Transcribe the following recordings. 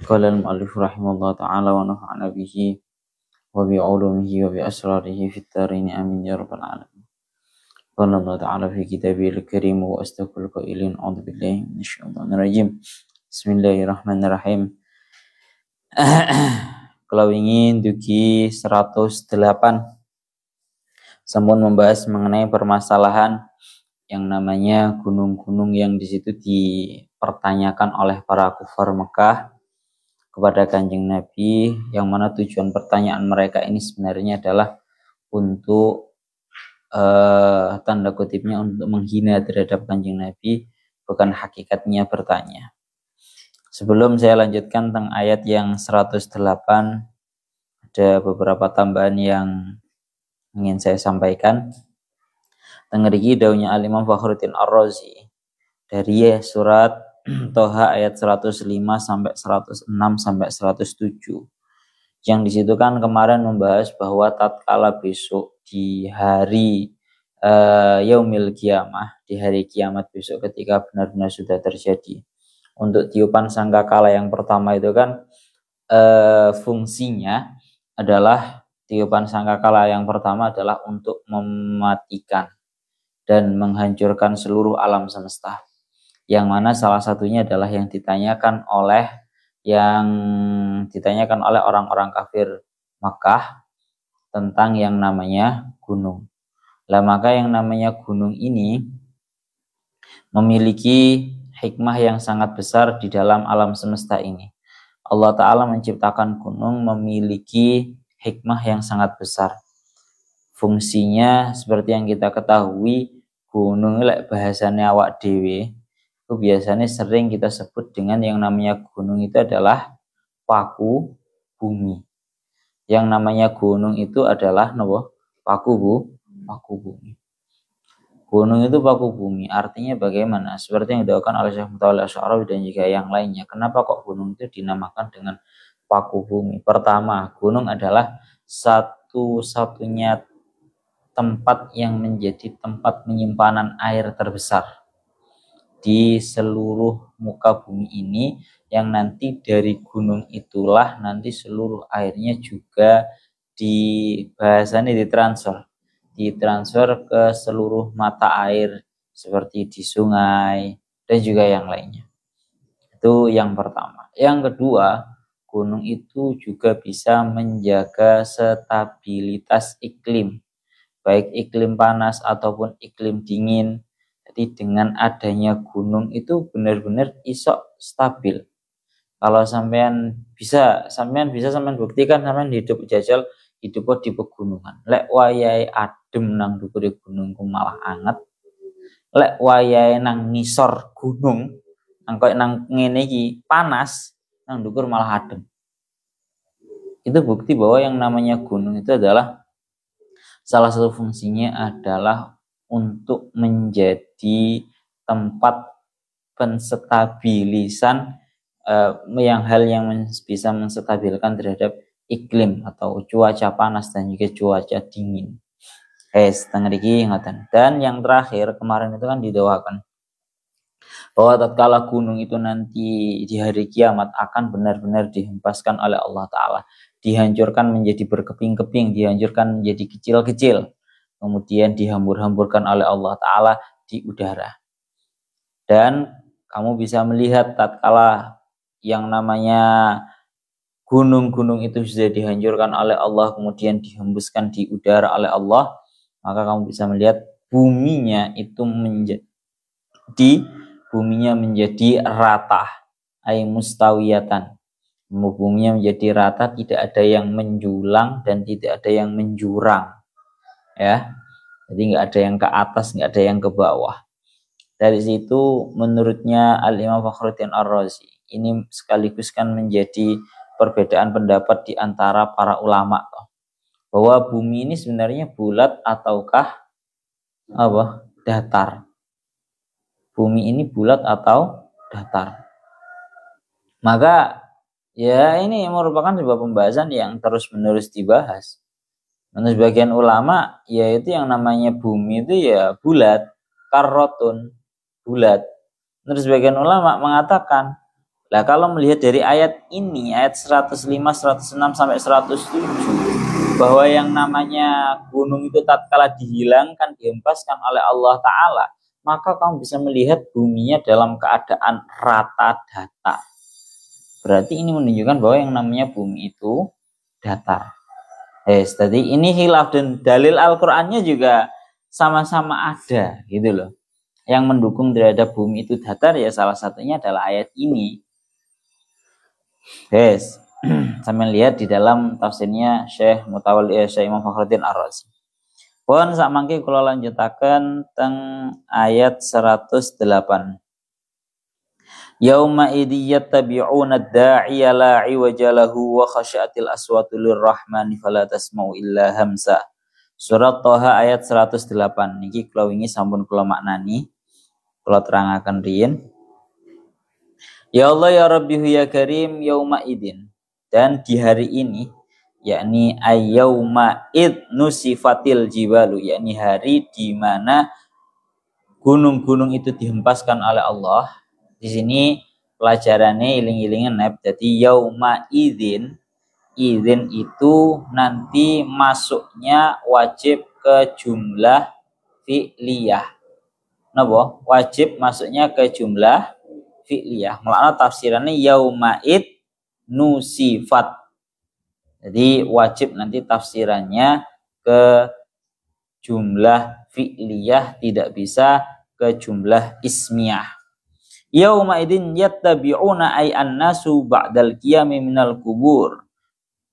Qala al-mu'allif rahimahullah ta'ala wa nafa'ana bihi wa bi'ulumihi wa bi'asrarihi fit dharain amin ya rabbal alamin. Qala Allah ta'ala fi kitabihil karim wa astaqul qailin a'udzu billahi minasyaitonir rajim. Bismillahirrahmanirrahim. Kalau ingin dugi 108 sampun membahas mengenai permasalahan yang namanya gunung-gunung yang di situ dipertanyakan oleh para kufar Mekah kepada Kanjeng Nabi, yang mana tujuan pertanyaan mereka ini sebenarnya adalah untuk tanda kutipnya untuk menghina terhadap Kanjeng Nabi, bukan hakikatnya bertanya. Sebelum saya lanjutkan tentang ayat yang 108, ada beberapa tambahan yang ingin saya sampaikan. Tengeriki daunnya Al-Imam Fakhruddin Ar-Razi dari surat Toha ayat 105 sampai 106 sampai 107. Yang di situ kan kemarin membahas bahwa tatkala besok di hari Yaumil Qiyamah, di hari kiamat besok ketika benar-benar sudah terjadi, untuk tiupan sangkakala yang pertama itu kan fungsinya adalah tiupan sangkakala yang pertama adalah untuk mematikan dan menghancurkan seluruh alam semesta. Yang mana salah satunya adalah yang ditanyakan oleh orang-orang kafir Makkah tentang yang namanya gunung. Lah maka yang namanya gunung ini memiliki hikmah yang sangat besar di dalam alam semesta ini. Allah Ta'ala menciptakan gunung memiliki hikmah yang sangat besar. Fungsinya seperti yang kita ketahui, gunung lek bahasanya awak dewe itu biasanya sering kita sebut dengan yang namanya gunung itu adalah paku bumi. Yang namanya gunung itu adalah paku bumi. Gunung itu paku bumi, artinya bagaimana? Seperti yang dilakukan oleh Syekh Mutawalli Asy'arawi dan juga yang lainnya. Kenapa kok gunung itu dinamakan dengan paku bumi? Pertama, gunung adalah satu-satunya tempat yang menjadi tempat penyimpanan air terbesar di seluruh muka bumi ini, yang nanti dari gunung itulah nanti seluruh airnya juga ditransfer ke seluruh mata air seperti di sungai dan juga yang lainnya. Itu yang pertama. Yang kedua, gunung itu juga bisa menjaga stabilitas iklim, baik iklim panas ataupun iklim dingin. Jadi dengan adanya gunung itu benar-benar isok stabil. Kalau sampean bisa buktikan sampean hidup jajal hidup di pegunungan. Lek wayahe adem nang ndukure gunung ku malah anget. Lek wayahe nang ngisor gunung nang koyo nang ngene iki panas, nang ndukur malah adem. Itu bukti bahwa yang namanya gunung itu adalah salah satu fungsinya adalah untuk menjadi tempat penstabilisan hal yang bisa menstabilkan terhadap iklim atau cuaca panas dan juga cuaca dingin. Setengah diki ingatan. Dan yang terakhir kemarin itu kan didoakan bahwa tatkala gunung itu nanti di hari kiamat akan benar-benar dihempaskan oleh Allah Ta'ala, dihancurkan menjadi berkeping-keping, dihancurkan menjadi kecil-kecil, kemudian dihambur-hamburkan oleh Allah Ta'ala di udara. Dan kamu bisa melihat tatkala yang namanya gunung-gunung itu sudah dihancurkan oleh Allah, kemudian dihembuskan di udara oleh Allah, maka kamu bisa melihat buminya itu menjadi rata, ay mustawiyatan. Buminya menjadi rata, tidak ada yang menjulang dan tidak ada yang menjurang. Ya, jadi nggak ada yang ke atas, nggak ada yang ke bawah. Dari situ menurutnya Al-Imam Fakhruddin Ar-Razi ini sekaligus kan menjadi perbedaan pendapat di antara para ulama bahwa bumi ini sebenarnya bulat ataukah datar. Bumi ini bulat atau datar. Maka ya ini merupakan sebuah pembahasan yang terus-menerus dibahas. Menurut sebagian ulama, yaitu yang namanya bumi itu ya bulat, karrotun, bulat. Menurut sebagian ulama mengatakan, Nah, kalau melihat dari ayat ini, ayat 105, 106 sampai 107, bahwa yang namanya gunung itu tatkala dihilangkan, dihempaskan oleh Allah Ta'ala, maka kamu bisa melihat buminya dalam keadaan rata datar. Berarti ini menunjukkan bahwa yang namanya bumi itu datar. Jadi ini khilaf, dan dalil Al-Qur'annya juga sama-sama ada gitu loh. Yang mendukung terhadap bumi itu datar ya salah satunya adalah ayat ini. Sampai lihat di dalam tafsirnya Syekh Mutawalli Syekh Imam Fakhruddin Ar-Razi. Pun sak mangke kula lanjutaken teng ayat 108. Yauma idzi yattabi'una ad-da'iya la 'iwaja lahu wa khasyatil aswatu lirrahmani fala tasma'u illa hamsa. Surat Thaha ayat 108. Niki kula wingi sampun kula maknani. Kula terangaken riyin. Ya Allah ya Rabbi ya Karim yauma idin. Dan di hari ini, yakni ayyauma id nusifatil jibalu, yakni hari di mana gunung-gunung itu dihempaskan oleh Allah. Di sini pelajarannya iling-ilingan nep. Jadi yauma idin, idin itu nanti masuknya wajib ke jumlah fi'liyah. Napa? Wajib masuknya ke jumlah fi'liyah. Makna tafsirannya yauma id nusifat. Jadi wajib nanti tafsirannya ke jumlah fi'liyah, tidak bisa ke jumlah ismiyah. Yauma idin yattabi'una ay annasu ba'dal qiyami minal kubur.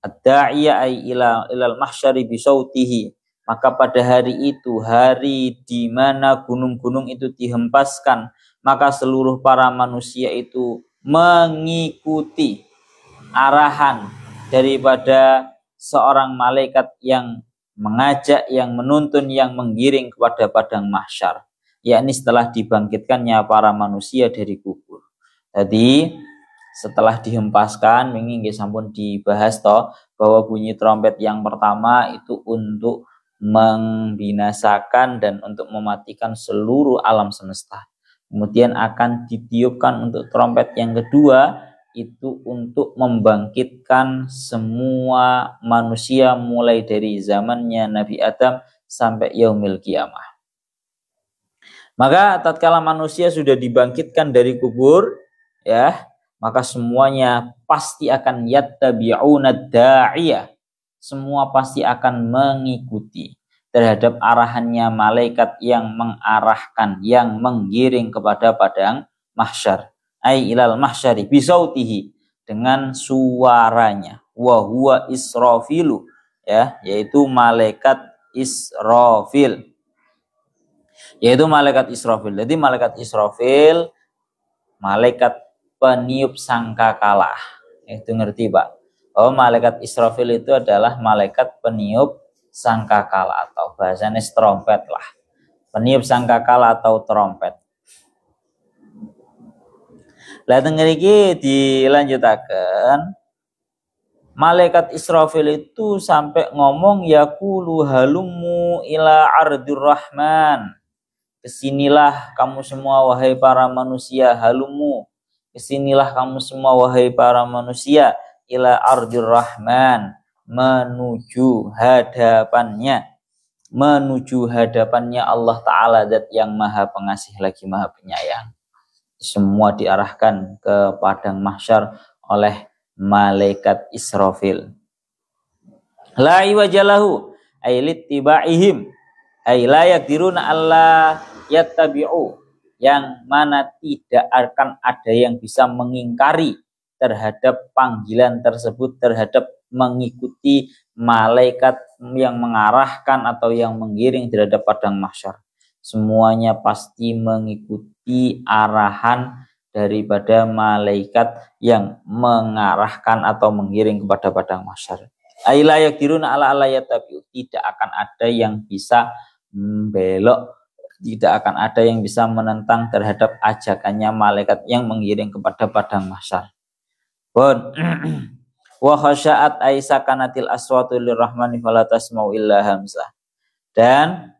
Ad-da'iya ay ilal mahsyari bisautihi. Maka pada hari itu, hari di mana gunung-gunung itu dihempaskan, maka seluruh para manusia itu mengikuti arahan daripada seorang malaikat yang mengajak, yang menuntun, yang menggiring kepada padang mahsyar, yakni setelah dibangkitkannya para manusia dari kubur. Jadi setelah dihempaskan, wingi nggih sampun dibahas toh, bahwa bunyi trompet yang pertama itu untuk membinasakan dan untuk mematikan seluruh alam semesta. Kemudian akan ditiupkan untuk trompet yang kedua, itu untuk membangkitkan semua manusia mulai dari zamannya Nabi Adam sampai yaumil qiyamah. Maka tatkala manusia sudah dibangkitkan dari kubur, ya, maka semuanya pasti akan yattabi'una da'iyah. Semua pasti akan mengikuti terhadap arahannya malaikat yang mengarahkan, yang menggiring kepada padang mahsyar. Ai ilal mahsyari bisautihi, dengan suaranya. Wa huwa Israfilu, ya, yaitu malaikat Israfil. Yaitu malaikat Israfil. Jadi malaikat Israfil, malaikat peniup sangkakala. Itu ngerti, Pak? Oh, malaikat Israfil itu adalah malaikat peniup sangkakala, atau bahasanya trompet lah. Peniup sangkakala atau trompet. Lah teng mriki dilanjutaken, malaikat Israfil itu sampai ngomong yaqulu halumu ila ardir rahman. Kesinilah kamu semua wahai para manusia, halumu. Kesinilah kamu semua wahai para manusia, ila ardir rahman, menuju hadapannya. Menuju hadapannya Allah Ta'ala, zat yang maha pengasih lagi maha penyayang. Semua diarahkan ke padang mahsyar oleh malaikat Israfil. La iwajalahu ay littibaihim ay la yaqdiruna alla yattabi'u, yang mana tidak akan ada yang bisa mengingkari terhadap panggilan tersebut, terhadap mengikuti malaikat yang mengarahkan atau yang menggiring terhadap padang mahsyar. Semuanya pasti mengikuti arahan daripada malaikat yang mengarahkan atau menggiring kepada padang mahsyar. Aila yaqdiruna ala yattabi'u, tidak akan ada yang bisa membelok, tidak akan ada yang bisa menentang terhadap ajakannya malaikat yang menggiring kepada padang mahsyar. Pun wa khasya'at aisakanatil aswatu lirrahmani fala tasma'u illa hamsah. Dan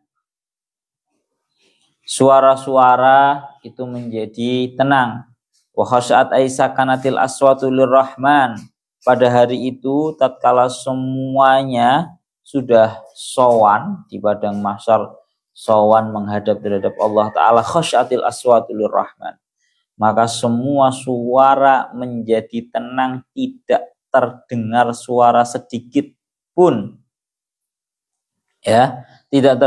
suara-suara itu menjadi tenang, Wa khasyaat ay sakanatil aswatu lirrahman. Pada hari itu tatkala semuanya sudah sowan di padang mahsyar, sowan menghadap terhadap Allah Ta'ala, khasyatil aswatu lirrahman, maka semua suara menjadi tenang, tidak terdengar suara sedikit pun, ya, tidak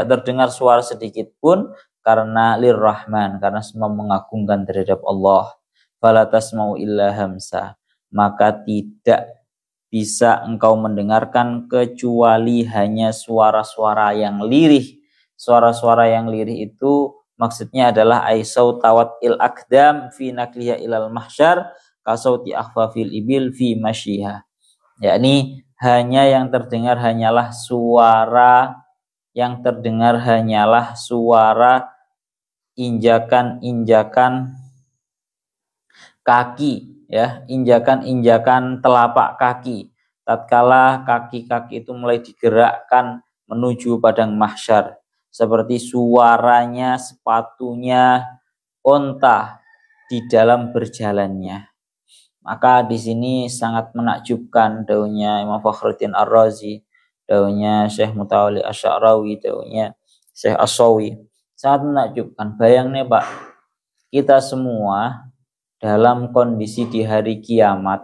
terdengar suara sedikit pun, karena lirrahman, karena semua mengagungkan terhadap Allah. Fala tasma'u illa hamsa, maka tidak bisa engkau mendengarkan kecuali hanya suara-suara yang lirih. Suara-suara yang lirih itu maksudnya adalah aisau tawat il akdam fi nakliha ilal mahsyar kasauti akhfafil ibil fi masyiha. Yakni hanya yang terdengar hanyalah suara injakan-injakan kaki, ya, injakan-injakan telapak kaki tatkala kaki-kaki itu mulai digerakkan menuju padang mahsyar, seperti suaranya sepatunya unta di dalam berjalannya. Maka di sini sangat menakjubkan daunnya Imam Fakhruddin Ar-Razi, daunnya Syekh Mutawalli Asy'arawi, daunnya Syekh As-Sawi. Sangat menakjubkan. Bayangnya Pak, kita semua dalam kondisi di hari kiamat,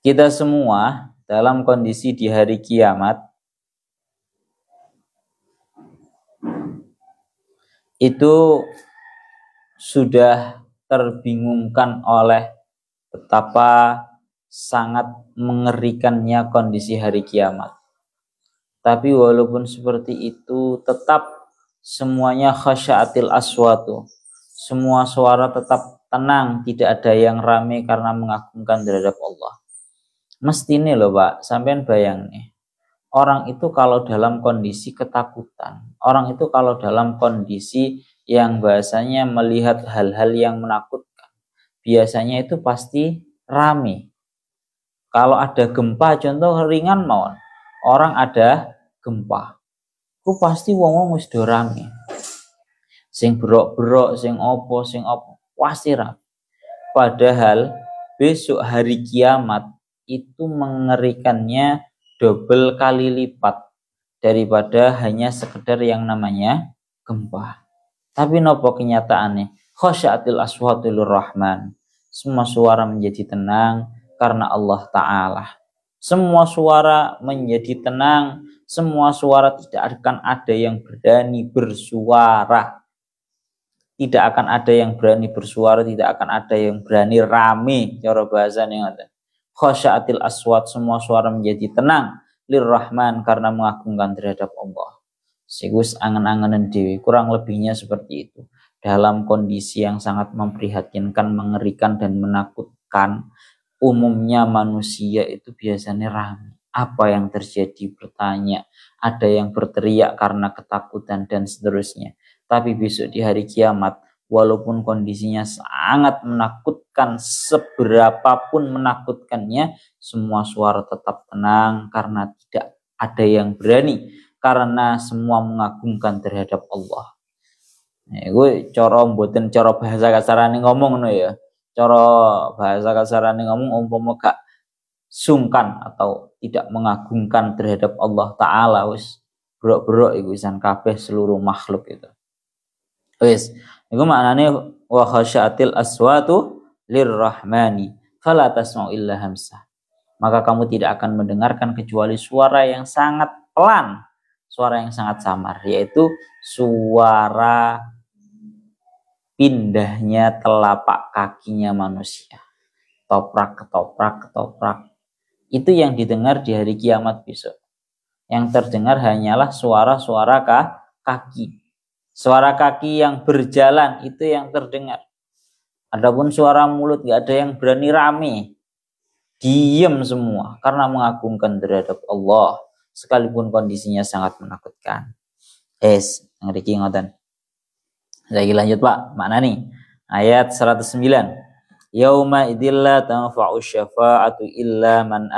kita semua dalam kondisi di hari kiamat itu sudah terbingungkan oleh betapa sangat mengerikannya kondisi hari kiamat. Tapi walaupun seperti itu, tetap semuanya khasyaatil aswatu, semua suara tetap tenang, tidak ada yang ramai karena mengagungkan terhadap Allah. Mesti nih loh Pak, sampean bayang nih, orang itu kalau dalam kondisi ketakutan, orang itu kalau dalam kondisi yang bahasanya melihat hal-hal yang menakutkan, biasanya itu pasti rame. Kalau ada gempa, contoh ringan mawon, orang ada gempa, itu pasti wong-wong wis do rame. Sing berok-berok, sing opo, pasti rame. Padahal besok hari kiamat itu mengerikannya double kali lipat daripada hanya sekedar yang namanya gempa. Tapi nopo kenyataannya? Khasyaatil aswatul rahman. Semua suara menjadi tenang karena Allah Ta'ala. Semua suara menjadi tenang, semua suara tidak akan ada yang berani bersuara. Tidak akan ada yang berani bersuara, tidak akan ada yang berani rame. Cara bahasanya ngoten. Khasyaatil aswat, semua suara menjadi tenang lirrahman karena mengagungkan terhadap Allah. Sigus angen-angenan dewi, kurang lebihnya seperti itu. Dalam kondisi yang sangat memprihatinkan, mengerikan dan menakutkan, umumnya manusia itu biasanya ramai. Apa yang terjadi? Bertanya, ada yang berteriak karena ketakutan dan seterusnya. Tapi besok di hari kiamat, walaupun kondisinya sangat menakutkan, seberapapun menakutkannya, semua suara tetap tenang karena tidak ada yang berani, karena semua mengagungkan terhadap Allah. Gue cara mboten cara bahasa kasarane ngomong no ya. Cara bahasa kasarane ngomong umpama gak sungkan atau tidak mengagungkan terhadap Allah Ta'ala, wis berok-berok iku isan kabeh seluruh makhluk itu. Wis, iku maknane wa khasyaatil aswatu lirrahmani fala tasma'u illa hamsah. Maka kamu tidak akan mendengarkan kecuali suara yang sangat pelan, suara yang sangat samar, yaitu suara pindahnya telapak kakinya manusia. Ketoprak, ketoprak, ketoprak. Itu yang didengar di hari kiamat besok. Yang terdengar hanyalah suara-suara kaki. Suara kaki yang berjalan itu yang terdengar. Adapun suara mulut gak ada yang berani rame. Diam semua karena mengagungkan terhadap Allah. Sekalipun kondisinya sangat menakutkan. Ngerti ngoten. Lagi lanjut Pak, mana nih? Ayat 109. yauma idzil la tanfa'u syafa'atu illa man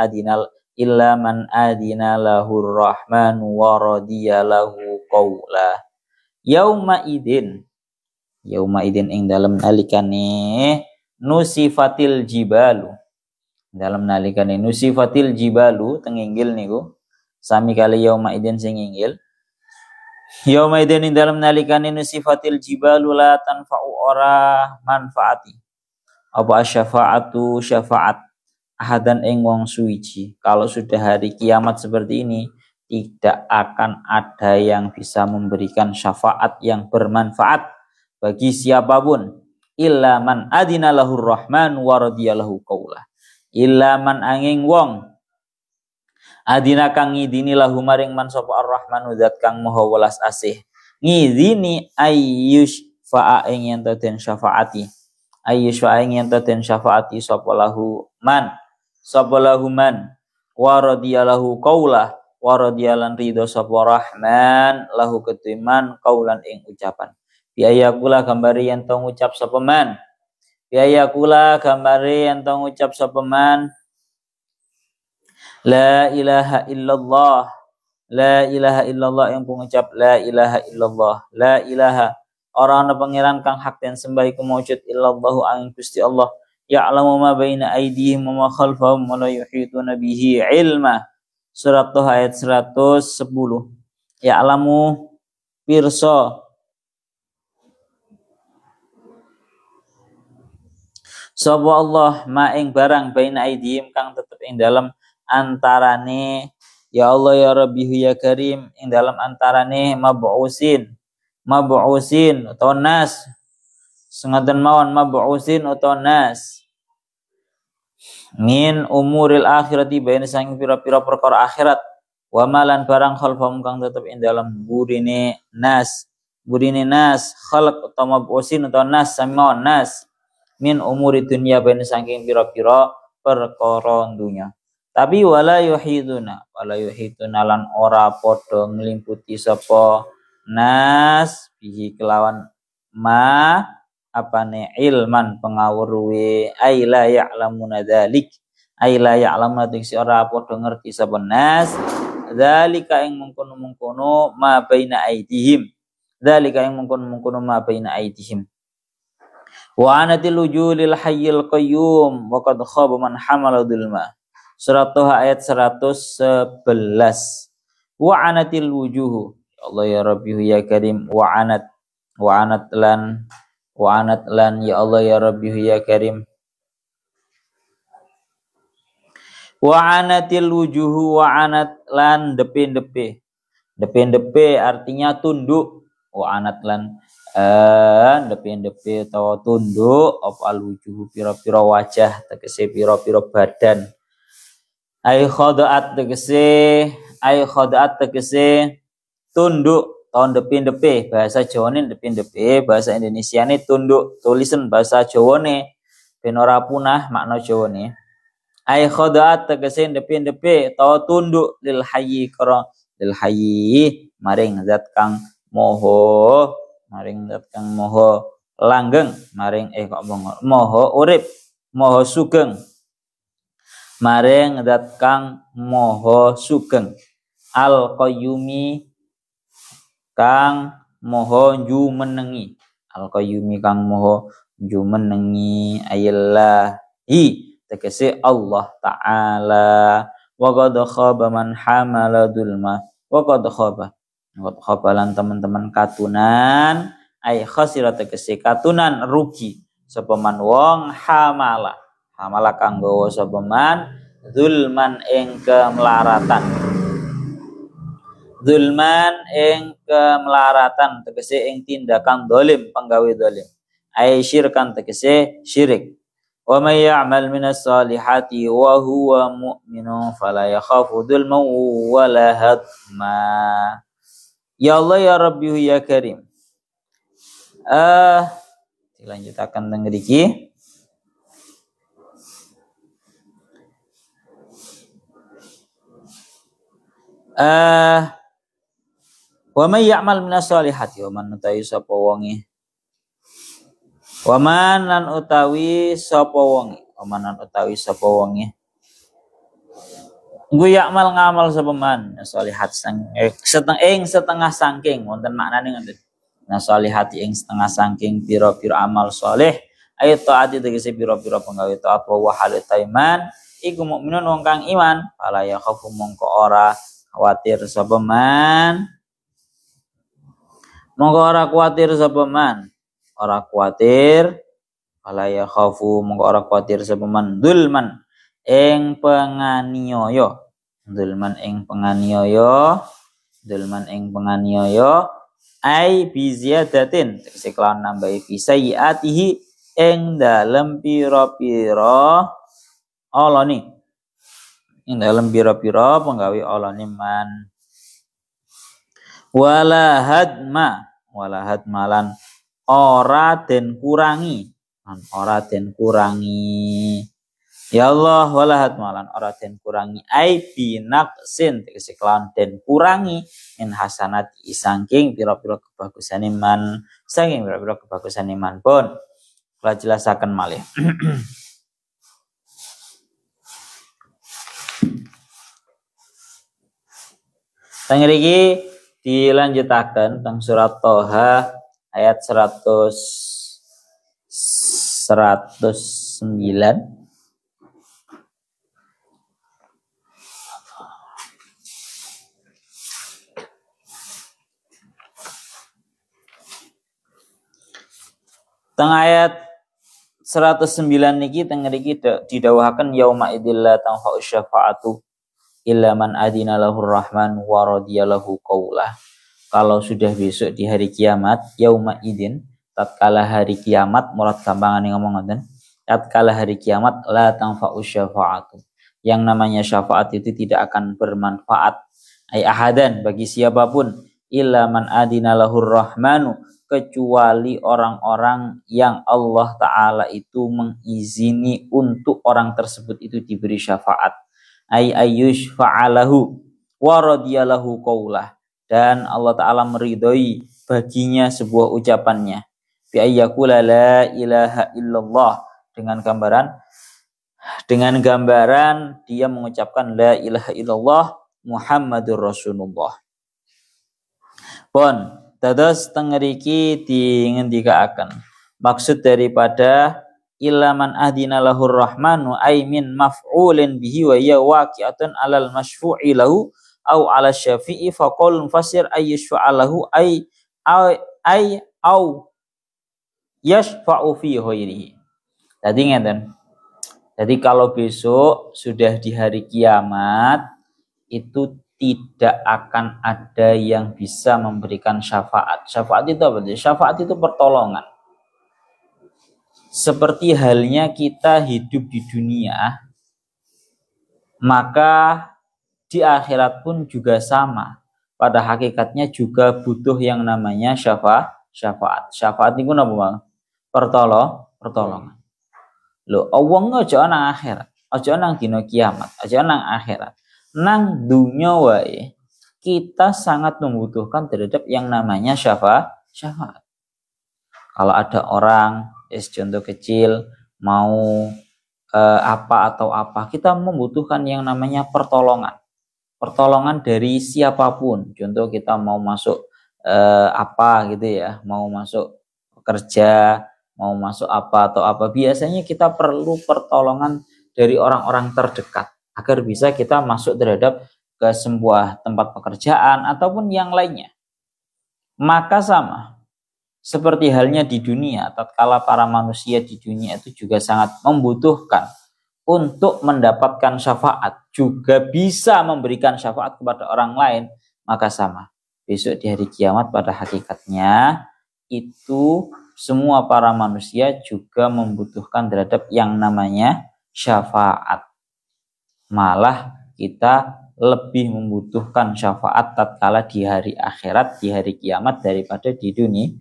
adina lahur rahman wa radiya lahu qawla. Yauma idin ing dalam nalikane nusifatil jibalu, dalam nalikane nusifatil jibalu tenginggil niku sami kali yauma idin sing inggil. Yauma idin ing dalam nalikane nusifatil jibalu la tanfa'u ora manfaati apa syafaatu syafaat ahadan ing wong suwiji. Kalau sudah hari kiamat seperti ini, tidak akan ada yang bisa memberikan syafaat yang bermanfaat bagi siapapun. Illa man adina lahur rahman wa radiyalahu qawla. Illa man angin wong adina kang ngidini lahu maring man sapa ar-rahmanu zat kang maha welas asih. Ngidini ayyush fa'a ing yen den syafaati. Ayyush fa'a ing yen den syafaati sapa lahu man wa radiyalahu qawla wa radiyalan ridho sapa rahman lahu ketiman qaulan ing ucapan. Biayakula gambari yen tong ucap sapa man. Biayakula gambari yen tong ucap sapa man. La ilaha illallah. La ilaha illallah yang pengucap la ilaha illallah. La ilaha orang ana pangeran kang hak den sembah iku maujud illallahu angin Gusti Allah. Ya'lamu ma baina aydihim wa ma khalfahum wa la yuhituna bihi ilma. Surat Toha ayat 110. Ya'lamu pirsa sapa Allah ma ing barang baina aydihim kang tetep ing dalam antarane ya Allah ya Rabbi ya Karim ing dalam antarane mab'usin utawa nas sengaten mawon mab'usin utawa nas min umuril akhirati baina sang pira-pira perkara akhirat wa malan barang khalfahum kang tetep ing dalam burine nas khalq utawa mab'usin utawa nas sami mawon nas min umuri dunya baina saking pira-pira perkara dunya. Tapi wala yuhiduna lan ora padha nglimputi sapa nas bihi kelawan ma apane ilman pengawruhe ai la ya'lamuna dzalik ai la ya'lamuna diksi ora padha ngerti sapa nas dzalika ing mengkono-mengkono ma baina aidihim dzalika ing mengkono-mengkono ma baina aidihim wa anatil wujulil hayyil qayyum wa qad khaba man hamala dzulma. Surat Toha ayat 111. Wa anatil wujuhu ya Allah ya Rabbi ya Karim wa anat lan ya Allah ya Rabbi ya Karim wa anatil wujuhu wa anat lan depe artinya tunduk wa anat lan depe atau tunduk apa al-wujuhu pira-pira wajah tegese pira-pira badan ai khadaat tegese tunduk tahun depe bahasa Jawane depe bahasa Indonesiane tunduk tulisan bahasa Jawane ben ora punah makna Jawane ai khadaat tegese depe tawa tunduk lil hayyi maring zat kang moho langgeng maring moho urip moho sugeng maring zat kang moho sugeng al qayyumi kang moho jumenengi ayallahi tegese Allah taala wa qad khaba man hamala dzulma wa qad khaba lan teman-teman katunan ay khasira tegese katunan rugi sapa man wong hamala kang gawa sapa man zulman ing kemelaratan tegese ing tindakan dolim penggawe dolim ai syirkan tegese syirik wa may ya'mal minas solihati wa huwa mu'minun fala yakhafu dzulman wa la hadma. Ya Allah ya Rabbi ya Karim. Dilanjutakan teng mriki. Wa may ya'mal minas solihati wa man ta'i sapa wonge Waman lan utawi sapa wong, waman lan utawi sapa wong nggo yakmal ngamal sapa man sholihat setengah saking wonten maknane ngoten. Nah sholihati ing setengah saking pira-pira amal sholih ayo taati tegese pira-pira penggawe taat wa halu taiman iku mukminun wong kang iman fala ya khafu mongko ora khawatir sapa man ora khawatir fala ya khafu mongko ora khawatir sapa man dulman ing penganiaya ai bi ziyadatin tegese kelawan nambahi fi sayyiatihi ing dalem pira-pira alane penggawe alane man wala hadmalan ora den kurangi ya Allah wala hadmalan ora den kurangi ai binaqsin tegese kelawan den kurangi min hasanati saking pira-pira kebagusane man pun kula jelasaken malih. Teng mriki dilanjutaken teng surat Toha ayat 109. Teng ayat 109 niki teng mriki didhawuhaken yauma idzil la tanfa'u syafa'atu illa man adina lahur rahman wa radiya lahu qawlah. Kalau sudah besok di hari kiamat yauma idzin tatkala hari kiamat murad gampangane ngomong ngoten tatkala hari kiamat la tanfa'u syafa'atu yang namanya syafaat itu tidak akan bermanfaat ai ahadan bagi siapapun illa man adina lahur rahmanu kecuali orang-orang yang Allah Ta'ala itu mengizini untuk orang tersebut itu diberi syafaat ayyush fa'alahu wa radiyalahu qawlah dan Allah Ta'ala meridhoi baginya sebuah ucapannya bi ayyakula la ilaha illallah dengan gambaran dia mengucapkan la ilaha illallah Muhammadur Rasulullah pun dados teng mriki dingendikaaken maksud daripada ilaman ahdina lahur rahmanu ay min maf'ulin bihi wa ya waqi'atun alal masyfu'i lahu au ala syafi'i faqul mufassir ayyashfa'alahu ay au yashfa'u fi ghairihi. Jadi ngeten. Jadi kalau besok sudah di hari kiamat itu tidak akan ada yang bisa memberikan syafaat. Syafaat itu apa? Syafaat itu pertolongan. Seperti halnya kita hidup di dunia, maka di akhirat pun juga sama. Pada hakikatnya juga butuh yang namanya syafaat. Syafaat itu apa, Bang? Pertolongan. Loh, Allah aja nang akhirat, aja nang dina kiamat, aja nang akhirat. Nang dunya wae kita sangat membutuhkan terhadap yang namanya syafaat. Kalau ada orang contoh kecil mau apa kita membutuhkan yang namanya pertolongan dari siapapun. Contoh kita mau masuk gitu ya, mau masuk kerja, mau masuk apa biasanya kita perlu pertolongan dari orang-orang terdekat agar bisa kita masuk terhadap ke sebuah tempat pekerjaan ataupun yang lainnya. Maka sama seperti halnya di dunia, tatkala para manusia di dunia itu juga sangat membutuhkan untuk mendapatkan syafaat, juga bisa memberikan syafaat kepada orang lain, maka sama. Besok di hari kiamat pada hakikatnya itu semua para manusia juga membutuhkan terhadap yang namanya syafaat. Malah kita lebih membutuhkan syafaat tatkala di hari akhirat, di hari kiamat daripada di dunia.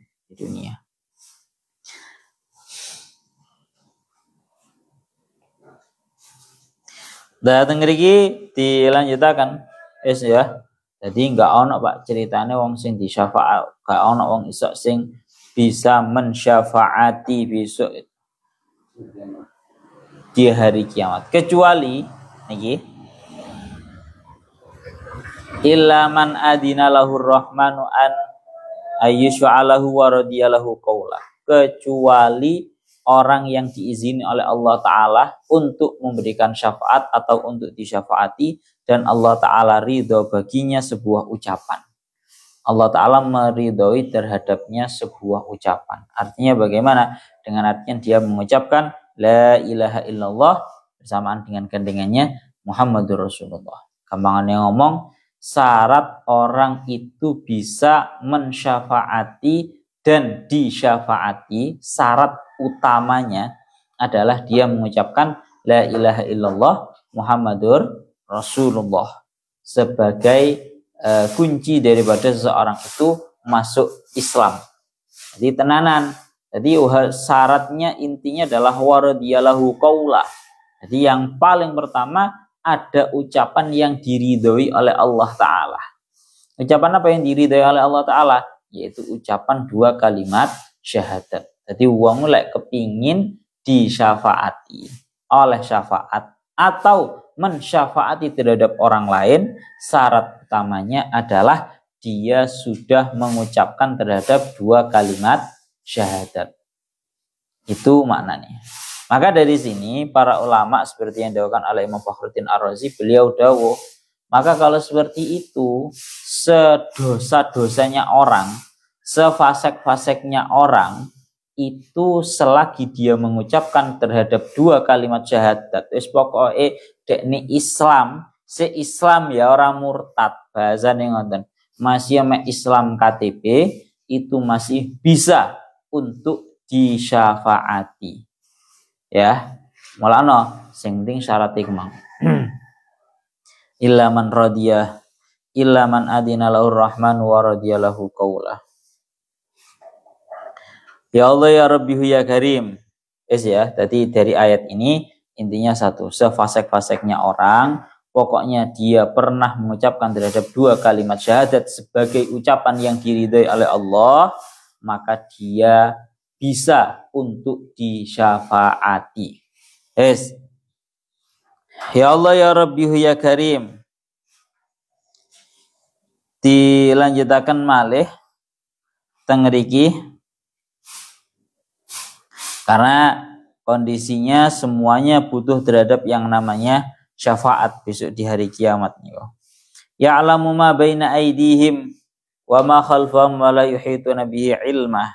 Dateng mriki dilanjutaken wis ya. Jadi enggak ono Pak ceritane wong sing disyafaat, enggak ono wong iso sing bisa mensyafaati besok di hari kiamat, kecuali niki illa man adina lahur rahmanu an ayyusha'alahu wa radiyalahu qawla, kecuali orang yang diizini oleh Allah Ta'ala untuk memberikan syafaat atau untuk disyafaati dan Allah Ta'ala ridho baginya sebuah ucapan. Allah Ta'ala meridhoi terhadapnya sebuah ucapan. Artinya bagaimana? Dengan artinya dia mengucapkan la ilaha illallah bersamaan dengan gandengannya Muhammadur Rasulullah. Gampangannya ngomong, syarat orang itu bisa mensyafaati dan disyafaati, syarat utamanya adalah dia mengucapkan la ilaha illallah Muhammadur Rasulullah sebagai kunci daripada seseorang itu masuk Islam. Jadi tenanan. Jadi syaratnya intinya adalah waradiyalahu qaula. Jadi yang paling pertama ada ucapan yang diridhoi oleh Allah Ta'ala. Ucapan apa yang diridhoi oleh Allah Ta'ala? Yaitu ucapan 2 kalimat syahadat. Jadi wong mulai kepingin disyafaati oleh syafaat atau mensyafaati terhadap orang lain, syarat utamanya adalah dia sudah mengucapkan terhadap 2 kalimat syahadat. Itu maknanya. Maka dari sini para ulama seperti yang dilakukan oleh Imam Fakhruddin Ar-Razi, beliau dawuh, maka kalau seperti itu, sedosa-dosanya orang, sefasek-faseknya orang, itu selagi dia mengucapkan terhadap 2 kalimat syahadat, wis pokoke dekne Islam, se-Islam ya orang murtad, bahasane ngoten. Masih mek Islam KTP itu masih bisa untuk disyafaati. Ya, mulane sing penting syarat iku mang. Illa man radiyah, illa man adina lahur rahman wa radiyalahu qawla. Ya Allah ya Rabbihu ya Karim. Ya, tadi dari ayat ini intinya satu, sefasek-faseknya orang, pokoknya dia pernah mengucapkan terhadap 2 kalimat syahadat sebagai ucapan yang diridhai oleh Allah, maka dia bisa untuk disyafaati. Ya Allah ya Rabbihu ya Karim. Dilanjutakan malih teng mriki karena kondisinya semuanya butuh terhadap yang namanya syafaat besok di hari kiamat nih. Ya'lamu ma baina aydihim wa ma khalfahum wa la yuhituna bihi ilmah.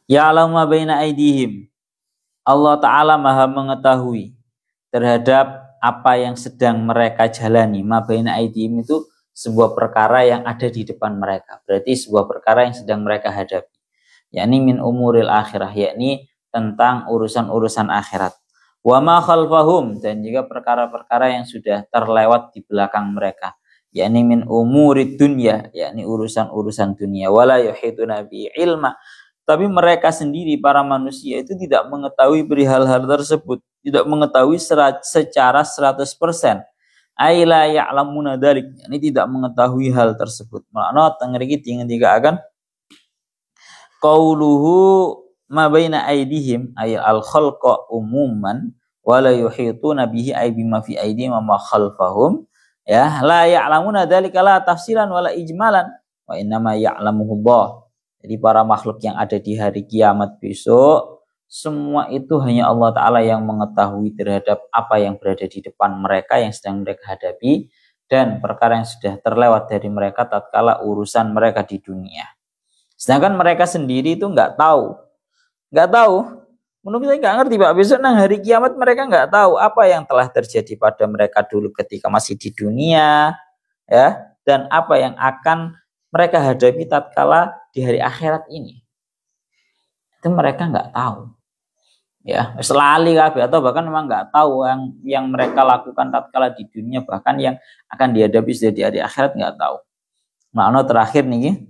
Ya'lamu ma baina aydihim. Allah Ta'ala maha mengetahui terhadap apa yang sedang mereka jalani. Ma baina aydihim itu sebuah perkara yang ada di depan mereka. Berarti sebuah perkara yang sedang mereka hadapi. Yakni min umuril akhirah, yakni tentang urusan-urusan akhirat. Wa ma khalfahum, dan juga perkara-perkara yang sudah terlewat di belakang mereka. Yakni min umurid dunya, yakni urusan-urusan dunia. Wala yuhituna bi ilma. Tapi mereka sendiri, para manusia itu tidak mengetahui perihal hal tersebut. Tidak mengetahui secara 100%. Aila ya'lamuna dzalik, ini tidak mengetahui hal tersebut. Makna teng mriki digendikaken qauluhu ma baina aydihim ay al khalqa umuman wa la yuhituna bihi ay bima fi aydihim ma khalfahum, ya la ya'lamuna dzalika la tafsilan wala ijmalan wa innama ya'lamuhu Allah. Jadi para makhluk yang ada di hari kiamat besok, semua itu hanya Allah Ta'ala yang mengetahui terhadap apa yang berada di depan mereka, yang sedang mereka hadapi, dan perkara yang sudah terlewat dari mereka tatkala urusan mereka di dunia. Sedangkan mereka sendiri itu nggak tahu. Menurut saya nggak ngerti Pak, besok nang hari kiamat mereka nggak tahu apa yang telah terjadi pada mereka dulu ketika masih di dunia, ya, dan apa yang akan mereka hadapi tatkala di hari akhirat ini. Itu mereka nggak tahu. Ya, selali kabeh atau bahkan memang nggak tahu yang mereka lakukan tatkala di dunia, bahkan yang akan dihadapi sudah di hari akhirat nggak tahu. Makna terakhir nih,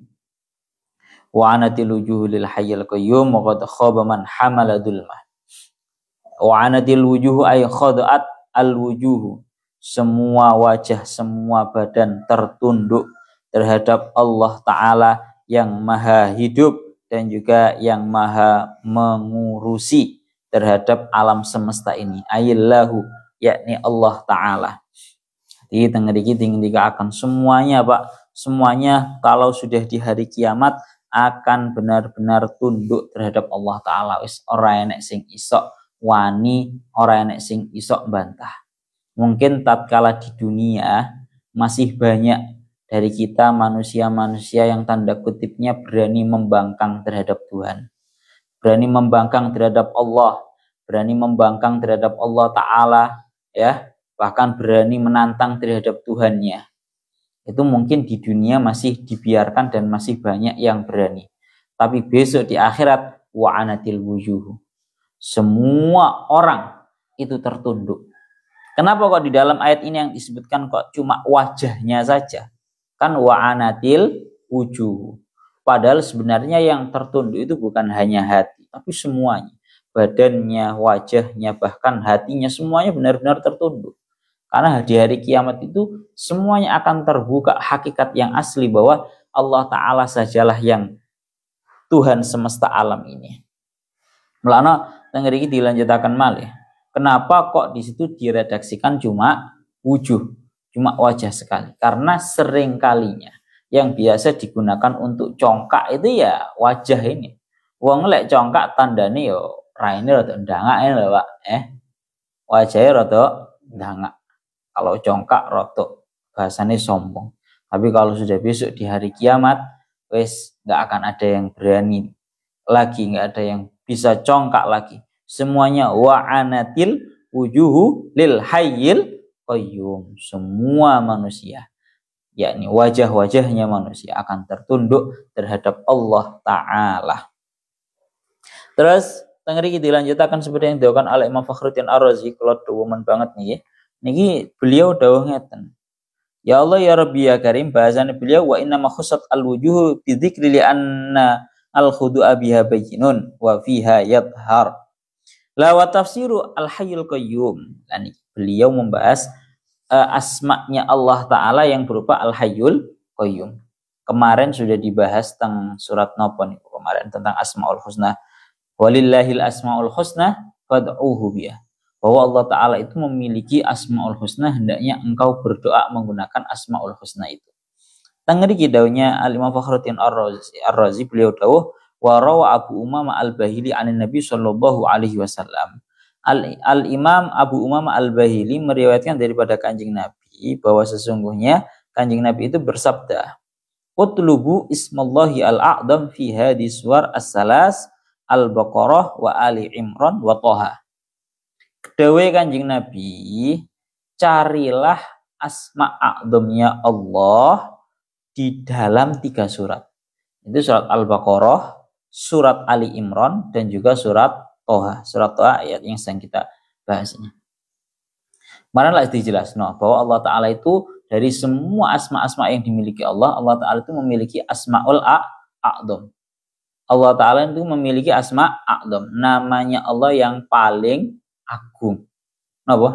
wa anatil wujuhu lil hayyil qayyum wa qad khaba man hamala dzulmah. Wa anatil wujuhu ay khada'at al wujuhu. semua wajah, semua badan tertunduk terhadap Allah Ta'ala yang maha hidup dan juga yang maha mengurusi terhadap alam semesta ini. Ayillahu, yakni Allah Ta'ala. Jadi tengeriki tinggal akan semuanya Pak. Semuanya kalau sudah di hari kiamat akan benar-benar tunduk terhadap Allah Ta'ala. Wis ora enek sing isok wani, ora enek sing isok bantah. Mungkin tatkala di dunia masih banyak dari kita manusia-manusia yang tanda kutipnya berani membangkang terhadap Tuhan. Berani membangkang terhadap Allah, berani membangkang terhadap Allah Ta'ala, ya, bahkan berani menantang terhadap Tuhannya. Itu mungkin di dunia masih dibiarkan dan masih banyak yang berani. Tapi besok di akhirat wa'anatil wujuh. Semua orang itu tertunduk. Kenapa kok di dalam ayat ini yang disebutkan kok cuma wajahnya saja? Kan wa'anatil wujuh. Padahal sebenarnya yang tertunduk itu bukan hanya hati, tapi semuanya. Badannya, wajahnya, bahkan hatinya, semuanya benar-benar tertunduk. Karena di hari kiamat itu semuanya akan terbuka hakikat yang asli bahwa Allah Ta'ala sajalah yang Tuhan semesta alam ini. Mulanya tengeri dilanjutakan malih. Kenapa kok di situ diredaksikan cuma wujuh, cuma wajah sekali? Karena sering kalinya yang biasa digunakan untuk congkak itu ya wajah ini. Wong lek congkak tandane yo raine rada ndangak lho Pak, wajahnya rada ndangak. Kalau congkak rada bahasane sombong. Tapi kalau sudah besok di hari kiamat, wes nggak akan ada yang berani lagi, nggak ada yang bisa congkak lagi. Semuanya wa'anatil wujuhu lil hayyil qayyum. Semua manusia, yakni wajah-wajahnya manusia akan tertunduk terhadap Allah Ta'ala. Terus tengeri dilanjutkan seperti yang dilakukan oleh Imam Fakhruddin Ar-Razi. Kalau domen banget nih, niki beliau dawuh ngeten. Ya Allah ya Rabbi ya Karim, bahasanya beliau wa inna ma khussat al-wujuhu bi dzikri li anna al-khudu'a biha bayyinun wa fiha yadhhar. La wa tafsiru al-hayyul qayyum. Dan beliau membahas asma'nya Allah Ta'ala yang berupa al-hayyul qayyum. Kemarin sudah dibahas tentang surat nopo nih kemarin tentang asma'ul husna. Walillahil asma'ul husna fad'uhu biha. Bahwa Allah Ta'ala itu memiliki asma'ul husna, hendaknya engkau berdoa menggunakan asma'ul husna itu. Tengeri daunya Al-Imam Fakhruddin Ar-Razi beliau dawuh wa rawa Abu Umamah Al-Bahili anin Nabi sallallahu alaihi wasallam. Al-Imam Abu Umamah Al-Bahili meriwayatkan daripada Kanjeng Nabi bahwa sesungguhnya Kanjeng Nabi itu bersabda, "Utlubu ismallahi al-a'dam fi hadis suwar as-salas Al-Baqarah wa Ali Imran wa Thaha." Dawe Kanjeng Nabi, carilah asma a'dhamnya Allah di dalam 3 surat. Itu surat Al-Baqarah, surat Ali Imran, dan juga surat Thaha. Surat Thaha ayat yang sedang kita bahas ini. Kemarin lah dijelaskan bahwa Allah Ta'ala itu dari semua asma-asma yang dimiliki Allah, Allah Ta'ala itu memiliki asma'ul a'dham. Allah Ta'ala itu memiliki asma' a'dham. Namanya Allah yang paling agung.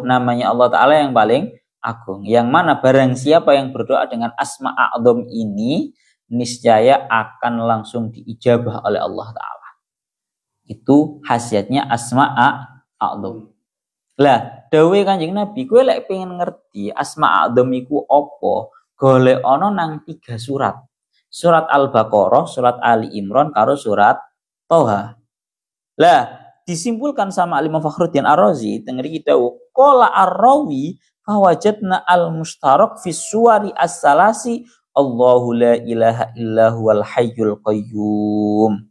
Namanya Allah Ta'ala yang paling agung. Yang mana barang siapa yang berdoa dengan asma' a'dham ini, niscaya akan langsung diijabah oleh Allah Ta'ala. Itu khasiatnya asma' a'dham. Lah, dawe Kanjeng Nabi, kowe lek pengen ngerti asma' a'dham iku apa, golek ana nang 3 surat. Surat Al-Baqarah, surat Ali Imran, karo surat Thaha. Lah, disimpulkan sama Imam Fakhruddin Ar-Razi, tengeri kita qala ar-rawi fawajadna al-mustarak fi suwari as-salasi Allahu la ilaha illa huwal hayyul qayyum.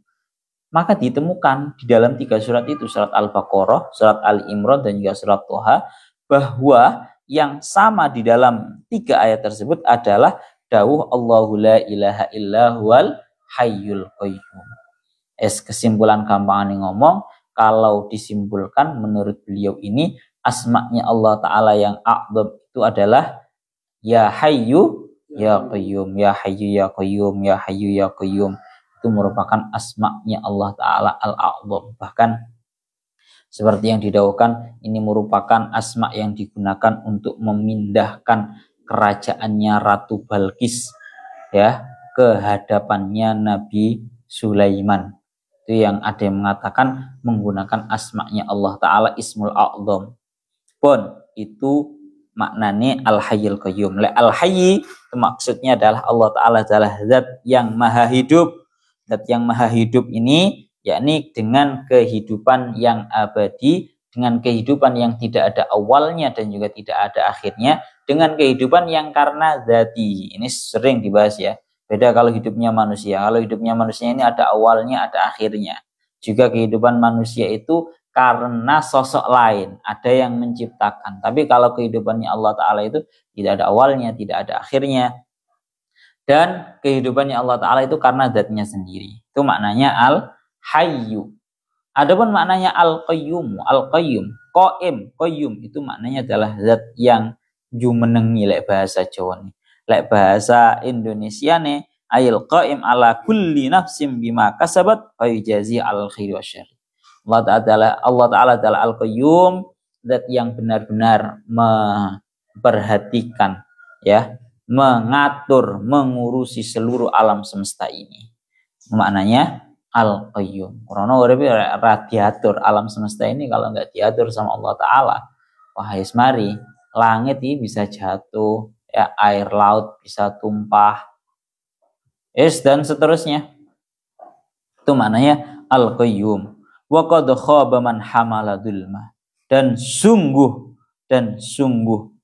Maka ditemukan di dalam 3 surat itu, surat Al-Baqarah, surat Ali Imran, dan juga surat Thaha, bahwa yang sama di dalam 3 ayat tersebut adalah dawuh Allahu la ilaha illa huwal hayyul qayyum. Kesimpulan gampang ngomong, kalau disimpulkan menurut beliau ini, asma'nya Allah Ta'ala yang a'dham itu adalah ya hayyu ya qayyum, ya hayyu ya qayyum, ya hayyu ya qayyum. Itu merupakan asma'nya Allah Ta'ala al-a'dham. Bahkan Seperti yang didahulukan, ini merupakan asma yang digunakan untuk memindahkan kerajaannya Ratu Balkis ya ke hadapannya Nabi Sulaiman. Itu yang ada yang mengatakan menggunakan asma'nya Allah Ta'ala Ismul A'zam. Pun itu maknanya Al-Hayyul Qayyum. Al-Hayy itu maksudnya adalah Allah Ta'ala adalah zat yang maha hidup. Zat yang maha hidup ini yakni dengan kehidupan yang abadi, dengan kehidupan yang tidak ada awalnya dan juga tidak ada akhirnya, dengan kehidupan yang karena zati. Ini sering dibahas ya. Beda kalau hidupnya manusia. Kalau hidupnya manusia ini ada awalnya, ada akhirnya. Juga kehidupan manusia itu karena sosok lain, ada yang menciptakan. Tapi kalau kehidupannya Allah Ta'ala itu tidak ada awalnya, tidak ada akhirnya. Dan kehidupannya Allah Ta'ala itu karena zatnya sendiri. Itu maknanya Al-Hayyu. Adapun maknanya Al-Qayyum, Al-Qayyum, Qayyum itu maknanya adalah zat yang jumenengi lek bahasa Jawa nih. Lek bahasa Indonesia nih, ayil qaim ala kulli nafsim bima kasabat fa yujazi al khairi wasyarr. Allah Ta'ala adalah Al-Qayyum, zat yang benar-benar memperhatikan ya, mengatur, mengurusi seluruh alam semesta ini. Maknanya Al-Qayyum. Karena radiatur alam semesta ini kalau nggak diatur sama Allah Ta'ala, wahai semari, langit ini bisa jatuh, ya, air laut bisa tumpah, dan seterusnya. Itu maknanya Al-Qayyum. Wa qad khaba man hamala dzulma. Dan sungguh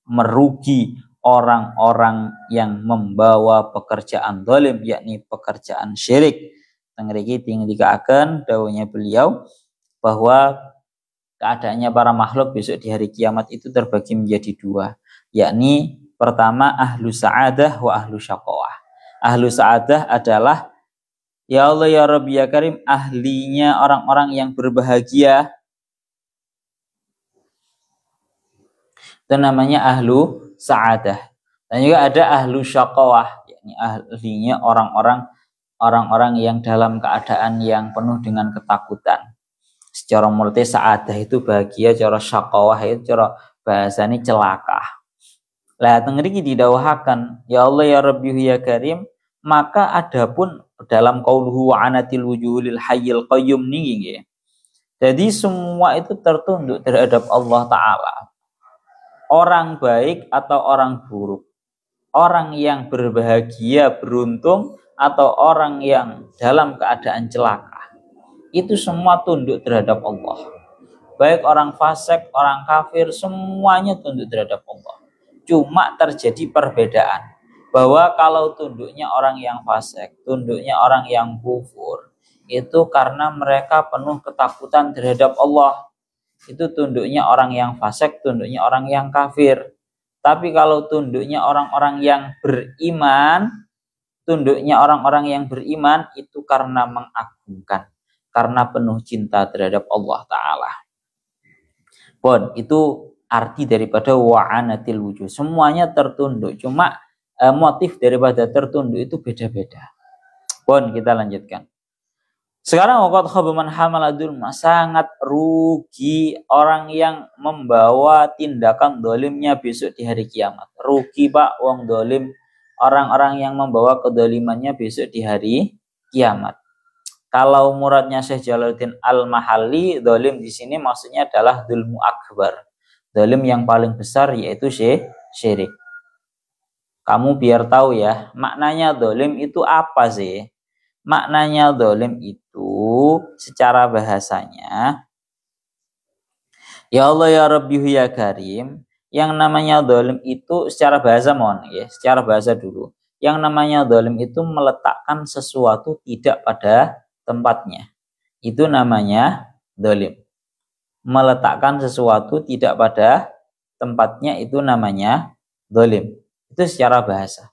merugi orang-orang yang membawa pekerjaan zalim, yakni pekerjaan syirik. Tengriki tinggalkan dawuhnya beliau bahwa keadaannya para makhluk besok di hari kiamat itu terbagi menjadi dua, yakni pertama ahlu sa'adah wa ahlu syaqawah. Ahlu sa'adah adalah ya Allah ya Rabbi ya Karim, ahlinya orang-orang yang berbahagia. Itu namanya ahlu sa'adah. Dan juga ada ahlu syaqawah, yakni ahlinya orang-orang yang dalam keadaan yang penuh dengan ketakutan. Secara multi sa'adah itu bahagia, cara syaqawah itu cara bahasanya celaka. Lah tengriki didawahkan ya Allah ya Rabbi ya Karim, maka adapun dalam qauluhu wa anatil wujuhil hayyil qayyum nih. Jadi semua itu tertunduk terhadap Allah Ta'ala. Orang baik atau orang buruk, orang yang berbahagia beruntung atau orang yang dalam keadaan celaka, itu semua tunduk terhadap Allah. Baik orang fasik, orang kafir, semuanya tunduk terhadap Allah. Cuma terjadi perbedaan, bahwa kalau tunduknya orang yang fasik, tunduknya orang yang kufur, itu karena mereka penuh ketakutan terhadap Allah. Itu tunduknya orang yang fasik, tunduknya orang yang kafir. Tapi kalau tunduknya orang-orang yang beriman, tunduknya orang-orang yang beriman itu karena mengagungkan, karena penuh cinta terhadap Allah Ta'ala. Pun itu arti daripada wa'anatil wujuh. Semuanya tertunduk, cuma motif daripada tertunduk itu beda-beda. Pun kita lanjutkan. Sekarang waqad khaba man hamala dzulma, sangat rugi orang yang membawa tindakan dolimnya besok di hari kiamat. Rugi Pak wong dolim, orang-orang yang membawa kedolimannya besok di hari kiamat. Kalau muradnya Syekh Jalaluddin Al-Mahalli, dolim di sini maksudnya adalah dzulmu akbar. Dolim yang paling besar yaitu syirik. Kamu biar tahu ya, maknanya dolim itu apa sih? Maknanya dolim itu secara bahasanya, ya Allah ya Rabbi ya Karim, yang namanya dolim itu secara bahasa, secara bahasa dulu. Yang namanya dolim itu meletakkan sesuatu tidak pada tempatnya. Itu namanya dolim. Meletakkan sesuatu tidak pada tempatnya itu namanya dolim. Itu secara bahasa.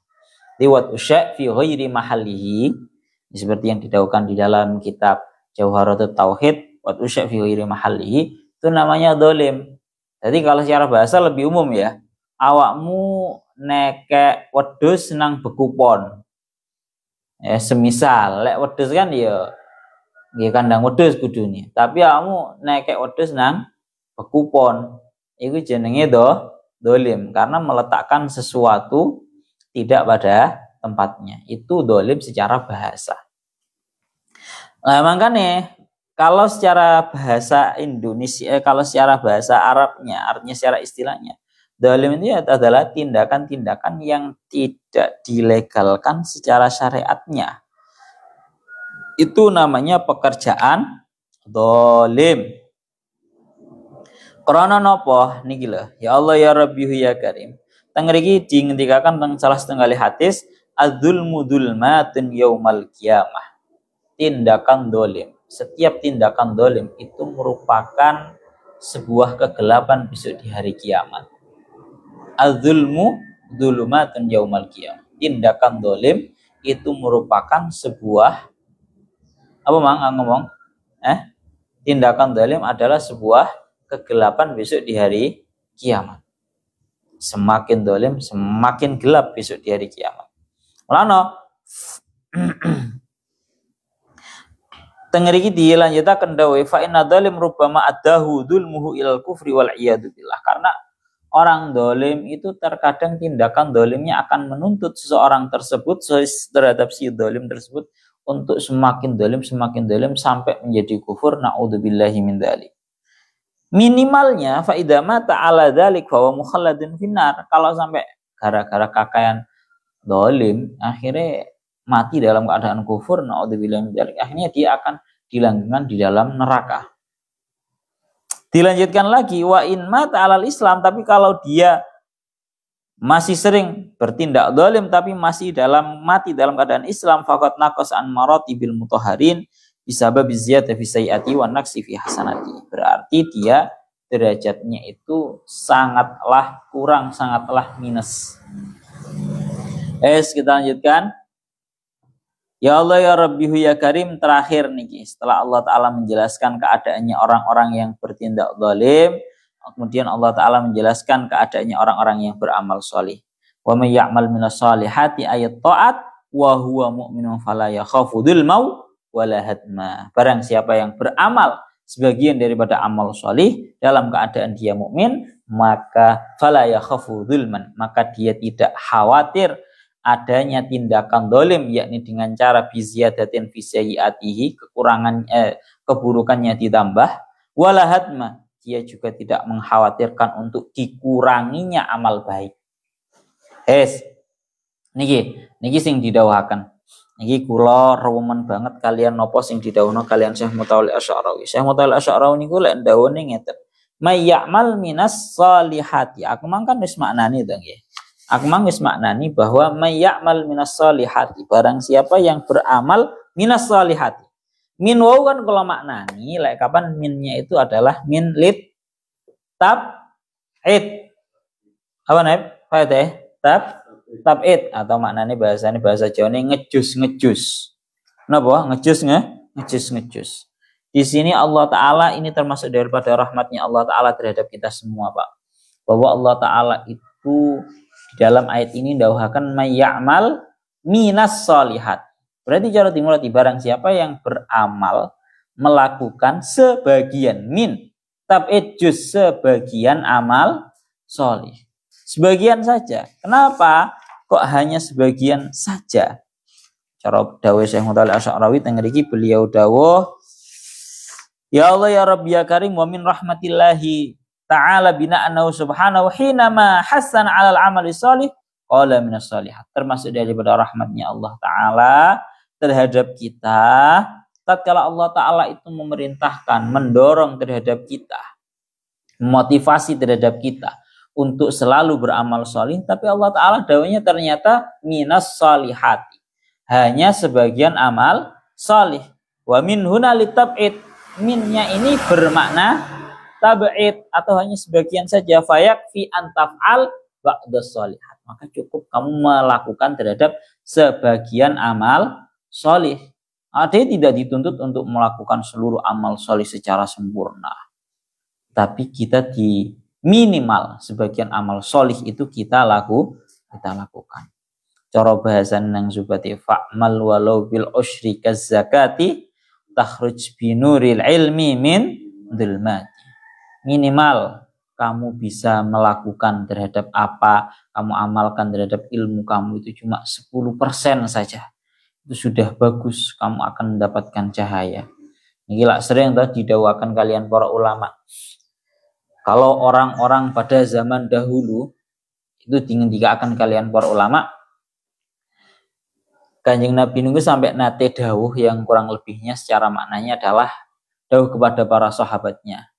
Liwat usya' fi ghairi mahallihi, seperti yang didahulukan di dalam kitab Jauharatut Tauhid, wat usya' fi ghairi mahallihi, itu namanya dolim. Jadi kalau secara bahasa lebih umum ya, awakmu nekek wedhus nang bekupon. Ya semisal lek wedhus kan ya nggih kandang wedhus kudune. Tapi kamu nekek wedhus nang bekupon. Iku jenenge dolim karena meletakkan sesuatu tidak pada tempatnya. Itu dolim secara bahasa. Nah, makanya kalau secara bahasa Indonesia, kalau secara bahasa Arabnya, artinya secara istilahnya, dolim itu adalah tindakan-tindakan yang tidak dilegalkan secara syariatnya. Itu namanya pekerjaan dolim. Karena napa niki lho, ya Allah ya Rabbi ya Karim. Teng mriki dingendikaken teng salah setunggal hadis, adzulmu dzulmatun yaumal qiyamah. Tindakan dolim. Setiap tindakan dolim itu merupakan sebuah kegelapan besok di hari kiamat. Adzulmu dzulumatun yaumal qiyamah. Tindakan dolim itu merupakan sebuah apa mang ngomong? Tindakan dolim adalah sebuah kegelapan besok di hari kiamat. Semakin dolim, semakin gelap besok di hari kiamat. Lano tengeriki dilanjutaken dawe fa inna dolim rubbama addahu dzulmuhu ilal kufri wal iyadu billah. Karena orang dolim itu terkadang tindakan dolimnya akan menuntut seseorang tersebut terhadap si dolim tersebut untuk semakin dolim sampai menjadi kufur. Na'udzubillahi min dzalik. Minimalnya fa idza mata ala dzalik fa huwa mukhalladun finnar. Kalau sampai gara-gara kakaian dolim akhirnya mati dalam keadaan kufur, na'udzubillahi min dzalik, akhirnya dia akan dilanggengkan di dalam neraka. Dilanjutkan lagi wa in mata alal Islam, tapi kalau dia masih sering bertindak dolim tapi masih mati dalam keadaan Islam, faqat naqas an maratibil mutahharin bisabab ziyadati fi sayyiati wa naqsi fi hasanati. Berarti dia derajatnya itu sangatlah kurang, sangatlah minus. Kita lanjutkan. Ya Allah ya Rabbihu ya Karim, terakhir nih, setelah Allah Ta'ala menjelaskan keadaannya orang-orang yang bertindak zalim, kemudian Allah Ta'ala menjelaskan keadaannya orang-orang yang beramal solih. Wa may ya'mal minas solihati ayat ta'at wa huwa mu'minun fala yakhafu dzulmau wala hadma. Barang siapa yang beramal sebagian daripada amal solih dalam keadaan dia mukmin, maka fala yakhafu dzulman, maka dia tidak khawatir adanya tindakan dolim, yakni dengan cara biziyadatin fi sayyiatihi, keburukannya ditambah, wala hadma, dia juga tidak mengkhawatirkan untuk dikuranginya amal baik. Niki sing didhawuhaken. Niki kula remen banget kalian nopo sing didhawuhna kalian Syekh Mutawalli Asy'arawi. Syekh Mutawalli Asy'arawi niku lek ndhawuhne ngeten. May ya'mal minas solihati. Aku mangkan wis maknani to nggih. Aku wis maknani bahwa may ya'mal minas solihati, barang siapa yang beramal minas solihati. Min wau kan kalau maknani lek kapan minnya itu adalah min lit tab'id. Apa naib? Tab'id atau maknanya bahasa Jawa ini ngejus. Napa? Ngejus. Di sini Allah Ta'ala ini termasuk daripada rahmatnya Allah Ta'ala terhadap kita semua, Pak. Bahwa Allah Ta'ala itu di dalam ayat ini ndawuhaken may ya'mal minas solihat. Berarti cara dimulai barang siapa yang beramal melakukan sebagian min tab'id juz, sebagian amal solih. Sebagian saja. Kenapa kok hanya sebagian saja? Cara dawuh Syekh Mutawalli Asy'arawi teng mriki beliau dawuh, ya Allah ya Rabbi ya Karim, wa min rahmatillahi ta'ala bina'anahu subhanahu hinama hasan 'alal amali shalih qala minas shalihat. Termasuk daripada rahmatnya Allah Ta'ala terhadap kita tatkala Allah Ta'ala itu memerintahkan, mendorong terhadap kita, memotivasi terhadap kita untuk selalu beramal solih, tapi Allah Ta'ala dawuhnya ternyata minas solihati, hanya sebagian amal solih. Wa min huna litab'id, minnya ini bermakna tab'id atau hanya sebagian saja. Fayakfi antaf'al ba'das solihat, maka cukup kamu melakukan terhadap sebagian amal solih. Artinya tidak dituntut untuk melakukan seluruh amal solih secara sempurna, tapi kita di minimal sebagian amal solih itu kita lakukan. Cara bahasan nang zubati fa'mal walau bil usyri kazakati takhruj binuril ilmi min dhulmati. Minimal kamu bisa melakukan terhadap apa kamu amalkan terhadap ilmu kamu itu cuma 10% saja. Itu sudah bagus, kamu akan mendapatkan cahaya. Ini sering didakwakan kalian para ulama. Kalau orang-orang pada zaman dahulu itu akan kalian para ulama, Kanjeng Nabi nunggu sampai nate dawuh yang kurang lebihnya secara maknanya adalah dawuh kepada para sahabatnya.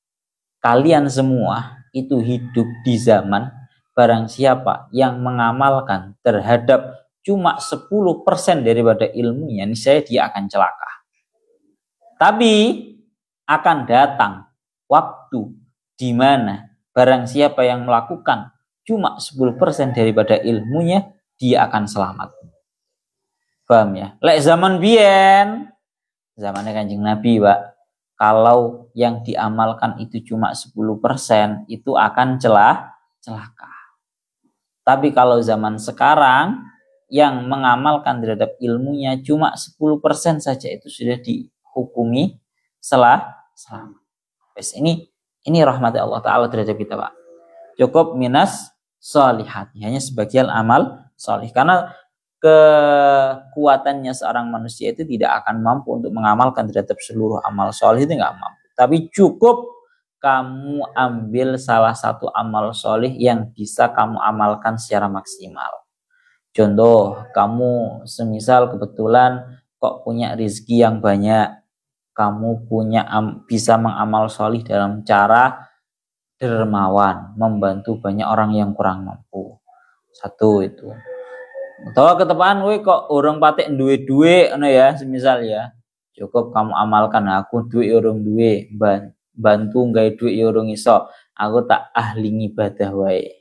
Kalian semua itu hidup di zaman barang siapa yang mengamalkan terhadap cuma 10% daripada ilmunya, niscaya dia akan celaka. Tapi akan datang waktu di mana barang siapa yang melakukan cuma 10% daripada ilmunya, dia akan selamat. Paham ya? Lek zaman biyen, zamannya Kanjeng Nabi, Pak. Kalau yang diamalkan itu cuma 10%, itu akan celaka. Tapi kalau zaman sekarang, yang mengamalkan terhadap ilmunya cuma 10% saja, itu sudah dihukumi selamat. Ini rahmat Allah Ta'ala terhadap kita, Pak. Cukup minas sholihat, hanya sebagian amal sholih. Karena kekuatannya seorang manusia itu tidak akan mampu untuk mengamalkan terhadap seluruh amal soleh, itu nggak mampu. Tapi cukup kamu ambil salah satu amal soleh yang bisa kamu amalkan secara maksimal. Contoh, kamu semisal kebetulan kok punya rezeki yang banyak, kamu bisa mengamal soleh dalam cara dermawan, membantu banyak orang yang kurang mampu. Satu itu. Atau ketepaan kok orang patek duwe ya, semisal ya. Cukup kamu amalkan, aku duwe orang duwe, bantu nggawe duwe orang iso. Aku tak ahli ibadah wae.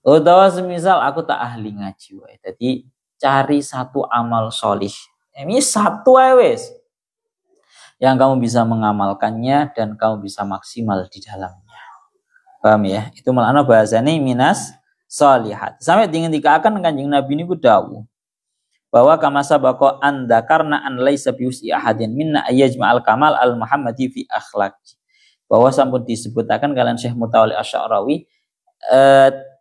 Atau semisal aku tak ahli ngaji wae. Jadi cari satu amal solih. Ini satu wes yang kamu bisa mengamalkannya dan kamu bisa maksimal di dalamnya. Paham ya? Itu makna bahasanya minas sholihat. Sampai dikatakan Kanjeng Nabi ini dawuh bahwa kama sabaqo anda karena an laisa biusi ahadin minna ayyajma'al kamal al muhammadi fi akhlaq. Bahwa sampun disebutakan kalian Syekh Mutawalli Asy'arawi,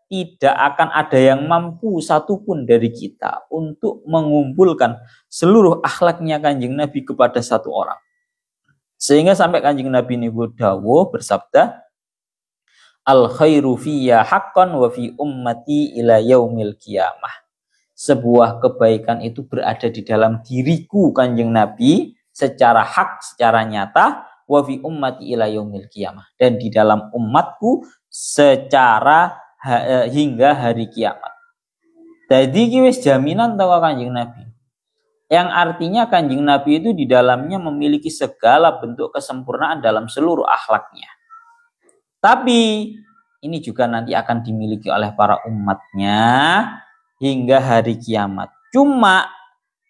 tidak akan ada yang mampu satupun dari kita untuk mengumpulkan seluruh akhlaknya Kanjeng Nabi kepada satu orang. Sehingga sampai Kanjeng Nabi ini dawuh bersabda, al khairu fiyya haqqan wa fi ummati ila yaumil qiyamah. Sebuah kebaikan itu berada di dalam diriku Kanjeng Nabi secara hak, secara nyata, wa fi ummati ila yaumil qiyamah, dan di dalam umatku secara hingga hari kiamat. Jadi wis jaminan tawa Kanjeng Nabi. Yang artinya Kanjeng Nabi itu di dalamnya memiliki segala bentuk kesempurnaan dalam seluruh akhlaknya. Tapi ini juga nanti akan dimiliki oleh para umatnya hingga hari kiamat. Cuma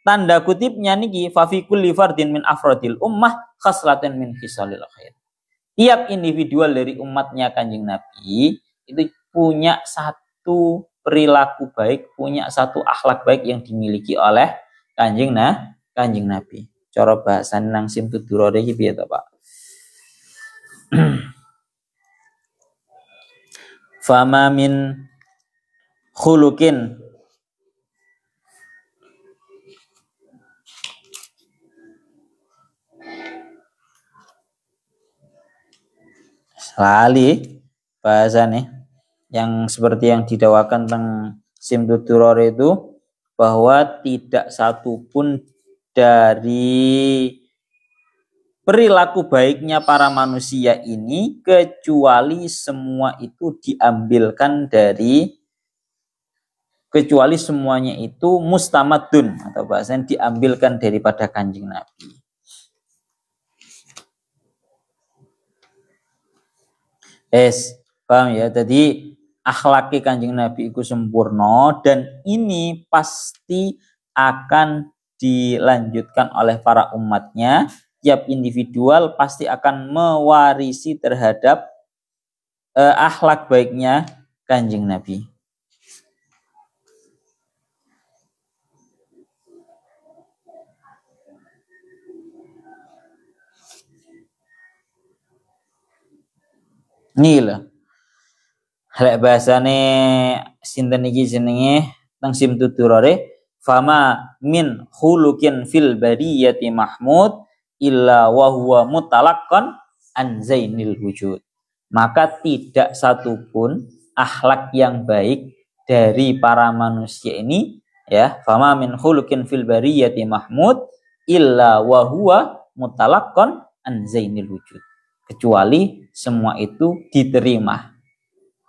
tanda kutipnya niki fa fi kulli fardin min afradil ummah khaslatan min khisalil khair. Tiap individual dari umatnya Kanjeng Nabi itu punya satu perilaku baik, punya satu akhlak baik yang dimiliki oleh Kanjeng Nabi. Cara bahasan nang Simtudurore iki piye to, Pak? Fama min khuluqin lali bahasa nih yang seperti yang didakwakan tentang Simtudurore itu, bahwa tidak satupun dari perilaku baiknya para manusia ini kecuali semuanya itu mustamadun, atau bahasanya diambilkan daripada Kanjeng Nabi. Paham ya? Jadi akhlaki Kanjeng Nabi itu sempurna, dan ini pasti akan dilanjutkan oleh para umatnya. Tiap individual pasti akan mewarisi terhadap akhlak baiknya Kanjeng Nabi. Niki lho. Lek bahasane sinten iki jenenge teng Simtudurore fama min khuluqin fil bariyati mahmud illa wa huwa mutalaqqan an zainil wujud. Maka tidak satupun akhlak yang baik dari para manusia ini ya, fama min khuluqin fil bariyati mahmud illa wa huwa mutalaqqan an zainil wujud. Kecuali semua itu diterima.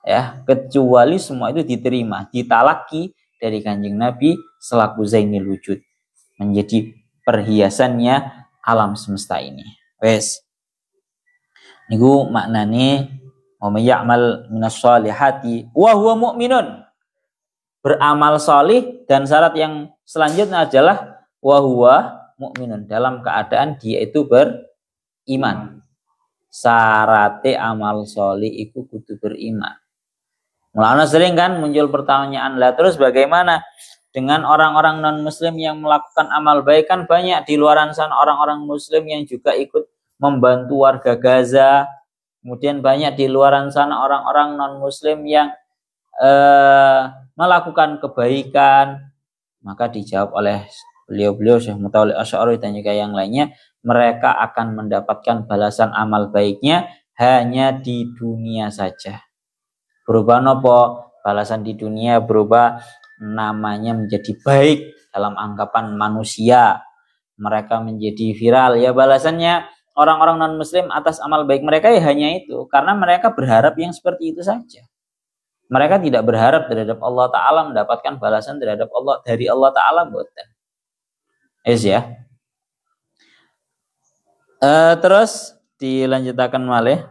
Ya, kecuali semua itu diterima, ditalaki dari Kanjeng Nabi selaku zainil wujud, menjadi perhiasannya alam semesta ini. Wes. Niku maknane wa may ya'mal minas sholihati wa huwa mu'minun. Beramal solih dan syarat yang selanjutnya adalah wa huwa mu'minun, dalam keadaan dia itu beriman. Syaratnya amal solih itu kudu beriman. Mulanya sering kan muncul pertanyaan lah, terus bagaimana dengan orang-orang non muslim yang melakukan amal baik? Kan banyak di luaran sana orang-orang muslim yang juga ikut membantu warga Gaza. Kemudian banyak di luaran sana orang-orang non muslim yang melakukan kebaikan. Maka dijawab oleh beliau-beliau Syekh Mutawalli Asy'ari dan juga yang lainnya, mereka akan mendapatkan balasan amal baiknya hanya di dunia saja. Berubah nopo balasan di dunia, berubah namanya menjadi baik dalam anggapan manusia, mereka menjadi viral ya, balasannya orang-orang non muslim atas amal baik mereka ya hanya itu, karena mereka berharap yang seperti itu saja. Mereka tidak berharap terhadap Allah Ta'ala mendapatkan balasan terhadap Allah dari Allah Ta'ala, boten. Ya. Terus dilanjutkan malih.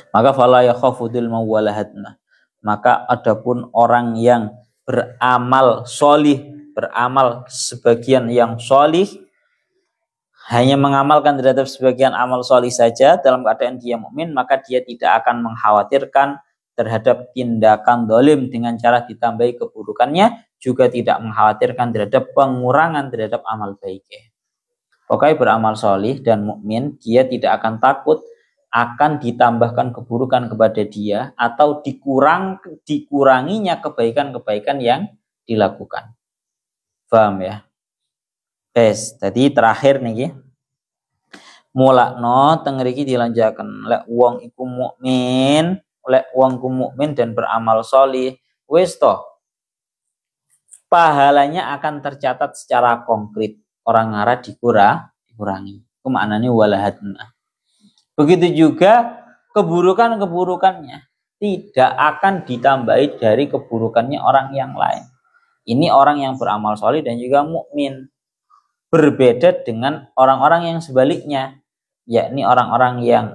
Maka fala yakhafudul mawalahatna. Maka adapun orang yang beramal solih, beramal sebagian yang solih, hanya mengamalkan terhadap sebagian amal solih saja dalam keadaan dia mukmin, maka dia tidak akan mengkhawatirkan terhadap tindakan dolim dengan cara ditambahi keburukannya, juga tidak mengkhawatirkan terhadap pengurangan terhadap amal baiknya. Pokoknya beramal solih dan mukmin, dia tidak akan takut akan ditambahkan keburukan kepada dia atau dikuranginya kebaikan-kebaikan yang dilakukan. Paham ya? Tadi terakhir nih, mulakno teng mriki dilanjaken lek wong iku mukmin, lek wong ku mukmin dan beramal solih, wis toh pahalanya akan tercatat secara konkret. Orang ngara dikurangi. Itu maknanya walahatna. Begitu juga keburukan-keburukannya tidak akan ditambahi dari keburukannya orang yang lain. Ini orang yang beramal soleh dan juga mukmin. Berbeda dengan orang-orang yang sebaliknya, yakni orang-orang yang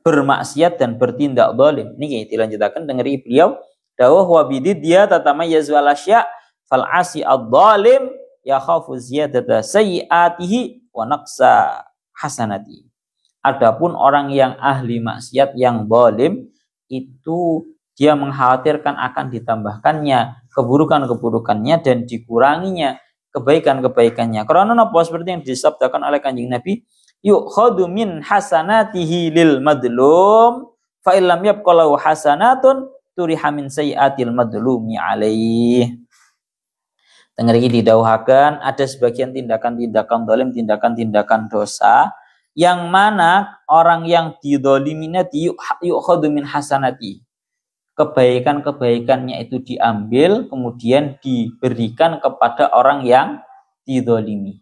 bermaksiat dan bertindak zalim. Niki dilanjutkan dengeri beliau, dawuh wa bididya tatamayyaz wal asya fal asi adh-dhalim yakhafu ziyadata sayyiatihi wa naqsa hasanati. Adapun orang yang ahli maksiat yang zalim itu dia mengkhawatirkan akan ditambahkannya keburukan-keburukannya dan dikuranginya kebaikan-kebaikannya. Karena apa seperti yang disabdakan oleh Kanjeng Nabi, yukhadu min hasanatihi lil madlum fa illam yabqalahu hasanatun turiha min sayyiatil madlumi alaih. Dengar iki didhawuhaken ada sebagian tindakan-tindakan zalim, tindakan-tindakan dosa yang mana orang yang didzalimina yukhadu min hasanati. Kebaikan-kebaikannya itu diambil kemudian diberikan kepada orang yang didzalimi.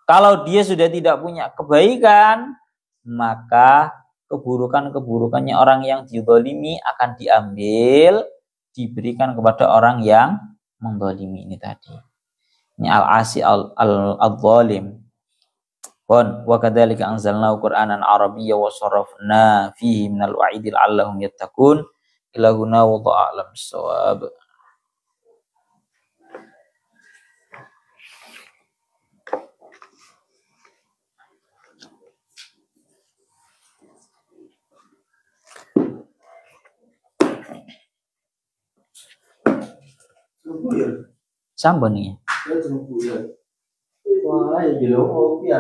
Kalau dia sudah tidak punya kebaikan, maka keburukan-keburukannya orang yang didzalimi akan diambil, diberikan kepada orang yang menzalimi ini tadi. Ini al-asi al-zalim. Wa kadzalika anzalnahu Qur'anan Arabiyyan wa sarrafna fihi minal wa'idi la'allahum yattaqun. Ilahuna wallahu a'lam bissawab. Sambon nih. Wah, ya,